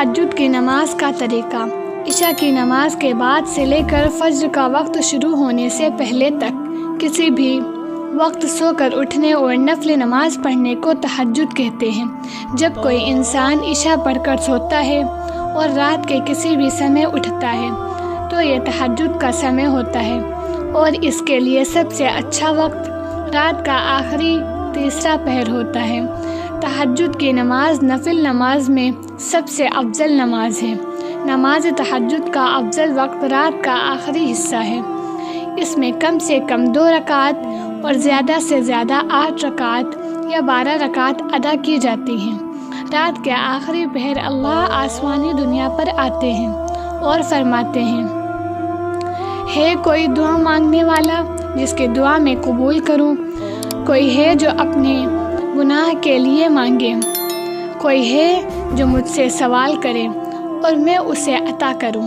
تہجد کی نماز کا طریقہ۔ عشاء کی نماز کے بعد سے لے کر فجر کا وقت شروع ہونے سے پہلے تک کسی بھی وقت سو کر اٹھنے اور نفل نماز پڑھنے کو تہجد کہتے ہیں۔ جب کوئی انسان عشاء پڑھ کر سوتا ہے اور رات کے کسی بھی سمے اٹھتا ہے تو یہ تہجد کا سمے ہوتا ہے، اور اس کے لیے سب سے اچھا وقت رات کا آخری تیسرا پہر ہوتا ہے۔ تہجد کی نماز نفل نماز میں سب سے افضل نماز ہے۔ نماز تہجد کا افضل وقت رات کا آخری حصہ ہے۔ اس میں کم سے کم 2 رکعت اور زیادہ سے زیادہ 8 رکعت یا 12 رکعت ادا کی جاتی ہیں۔ رات کے آخری پہر اللہ آسمانی دنیا پر آتے ہیں اور فرماتے ہیں، ہے کوئی دعا مانگنے والا جس کی دعا میں قبول کروں؟ کوئی ہے جو اپنے گناہ کے لیے مانگے؟ کوئی ہے جو مجھ سے سوال کرے اور میں اسے عطا کروں؟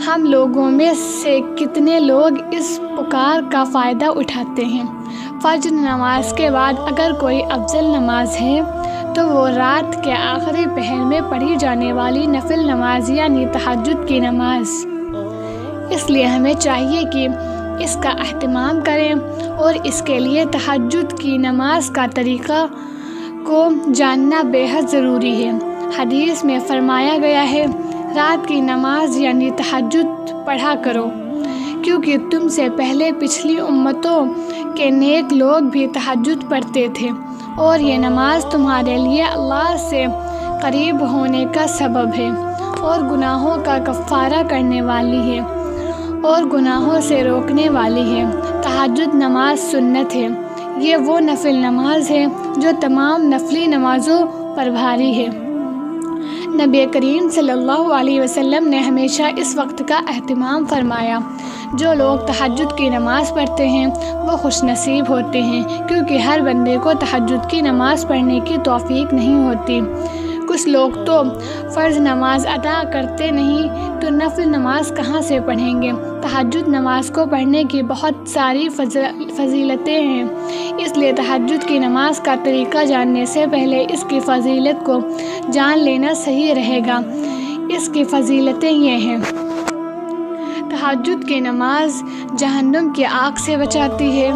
ہم لوگوں میں سے کتنے لوگ اس پکار کا فائدہ اٹھاتے ہیں؟ فجر نماز کے بعد اگر کوئی افضل نماز ہے تو وہ رات کے آخری پہر میں پڑھی جانے والی نفل نماز یعنی تہجد کی نماز۔ اس لیے ہمیں چاہیے کہ اس کا اہتمام کریں اور اس کے لیے تہجد کی نماز کا طریقہ کو جاننا بے حد ضروری ہے۔ حدیث میں فرمایا گیا ہے، رات کی نماز یعنی تہجد پڑھا کرو، کیونکہ تم سے پہلے پچھلی امتوں کے نیک لوگ بھی تہجد پڑھتے تھے، اور یہ نماز تمہارے لیے اللہ سے قریب ہونے کا سبب ہے اور گناہوں کا کفارہ کرنے والی ہے اور گناہوں سے روکنے والی ہے۔ تہجد نماز سنت ہے۔ یہ وہ نفل نماز ہے جو تمام نفلی نمازوں پر بھاری ہے۔ نبی کریم صلی اللہ علیہ وسلم نے ہمیشہ اس وقت کا اہتمام فرمایا۔ جو لوگ تہجد کی نماز پڑھتے ہیں وہ خوش نصیب ہوتے ہیں، کیونکہ ہر بندے کو تہجد کی نماز پڑھنے کی توفیق نہیں ہوتی۔ کچھ لوگ تو فرض نماز ادا کرتے نہیں تو نفل نماز کہاں سے پڑھیں گے؟ تہجد نماز کو پڑھنے کی بہت ساری فضیلتیں ہیں، اس لیے تہجد کی نماز کا طریقہ جاننے سے پہلے اس کی فضیلت کو جان لینا صحیح رہے گا۔ اس کی فضیلتیں یہ ہیں: تہجد کی نماز جہنم کی آگ سے بچاتی ہے۔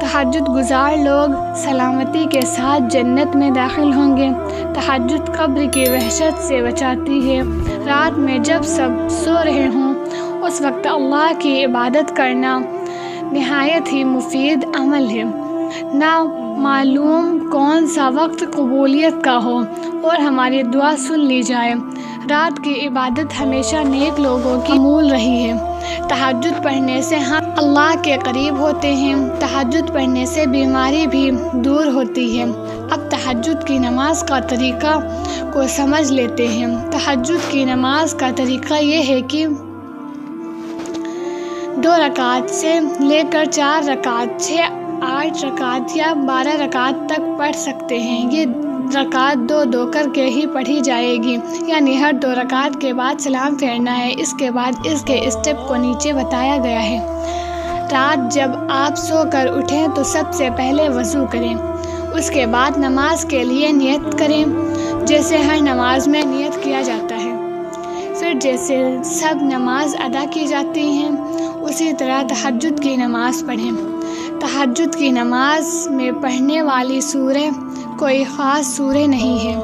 تہجد گزار لوگ سلامتی کے ساتھ جنت میں داخل ہوں گے۔ تہجد قبر کی وحشت سے بچاتی ہے۔ رات میں جب سب سو رہے ہوں اس وقت اللہ کی عبادت کرنا نہایت ہی مفید عمل ہے۔ نہ معلوم کون سا وقت قبولیت کا ہو اور ہماری دعا سن لی جائے۔ رات کی عبادت ہمیشہ نیک لوگوں کی معمول رہی ہے۔ تہجد پڑھنے سے ہم اللہ کے قریب ہوتے ہیں۔ تہجد پڑھنے سے بیماری بھی دور ہوتی ہے۔ اب تہجد کی نماز کا طریقہ کو سمجھ لیتے ہیں۔ تہجد کی نماز کا طریقہ یہ ہے کہ 2 رکعت سے لے کر 4 رکعت، 6، 8 رکعت یا 12 رکعت تک پڑھ سکتے ہیں۔ یہ رکعت 2 کر کے ہی پڑھی جائے گی، یعنی ہر 2 رکعت کے بعد سلام پھیرنا ہے۔ اس کے بعد اس کے اسٹیپ کو نیچے بتایا گیا ہے۔ رات جب آپ سو کر اٹھیں تو سب سے پہلے وضو کریں، اس کے بعد نماز کے لیے نیت کریں جیسے ہر نماز میں نیت کیا جاتا ہے۔ پھر جیسے سب نماز ادا کی جاتی ہیں اسی طرح تہجد کی نماز پڑھیں۔ تہجد کی نماز میں پڑھنے والی سورہ کوئی خاص سورہ نہیں ہے،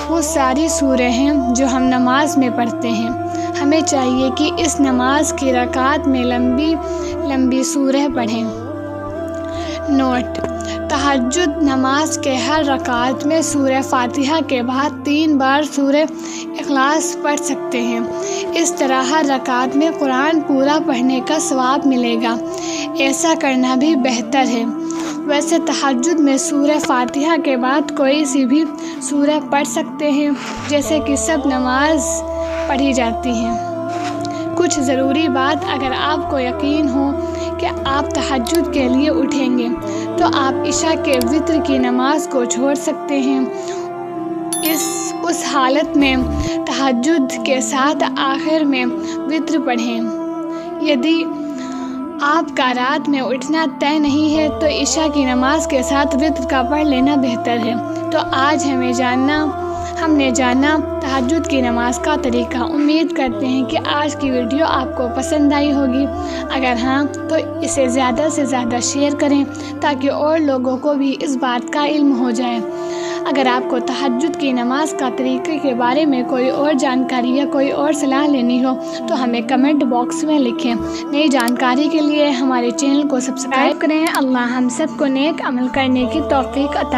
وہ ساری سورہ ہیں جو ہم نماز میں پڑھتے ہیں۔ ہمیں چاہیے کہ اس نماز کی رکعت میں لمبی لمبی سورہ پڑھیں۔ نوٹ: تہجد نماز کے ہر رکعت میں سورہ فاتحہ کے بعد 3 بار سورہ اخلاص پڑھ سکتے ہیں۔ اس طرح ہر رکعت میں قرآن پورا پڑھنے کا ثواب ملے گا۔ ایسا کرنا بھی بہتر ہے۔ ویسے تہجد میں سورہ فاتحہ کے بعد کوئی سی بھی سورہ پڑھ سکتے ہیں، جیسے کہ سب نماز پڑھی جاتی ہیں۔ کچھ ضروری بات: اگر آپ کو یقین ہو کہ آپ تہجد کے لیے اٹھیں گے تو آپ عشاء کے وتر کی نماز کو چھوڑ سکتے ہیں۔ اس حالت میں تہجد کے ساتھ آخر میں وتر پڑھیں۔ یدی آپ کا رات میں اٹھنا طے نہیں ہے تو عشاء کی نماز کے ساتھ وتر کا پڑھ لینا بہتر ہے۔ تو آج ہمیں جاننا ہم نے جانا تہجد کی نماز کا طریقہ۔ امید کرتے ہیں کہ آج کی ویڈیو آپ کو پسند آئی ہوگی۔ اگر ہاں تو اسے زیادہ سے زیادہ شیئر کریں تاکہ اور لوگوں کو بھی اس بات کا علم ہو جائے۔ اگر آپ کو تہجد کی نماز کا طریقے کے بارے میں کوئی اور جانکاری یا کوئی اور صلاح لینی ہو تو ہمیں کمنٹ باکس میں لکھیں۔ نئی جانکاری کے لیے ہمارے چینل کو سبسکرائب کریں۔ اللہ ہم سب کو نیک عمل کرنے کی توفیق عطا